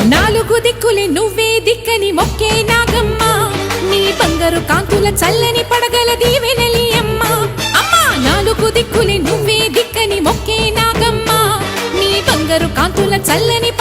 నాలుగు దిక్కులే నువ్వే దిక్కని మొక్కే నాగమ్మ నీ బంగారు కాంతుల చల్లని పడగల దీవెనలి అమ్మ అమ్మా నాలుగు దిక్కులే నువ్వే దిక్కని మొక్కే నాగమ్మ నీ బంగారు కాంతుల చల్లని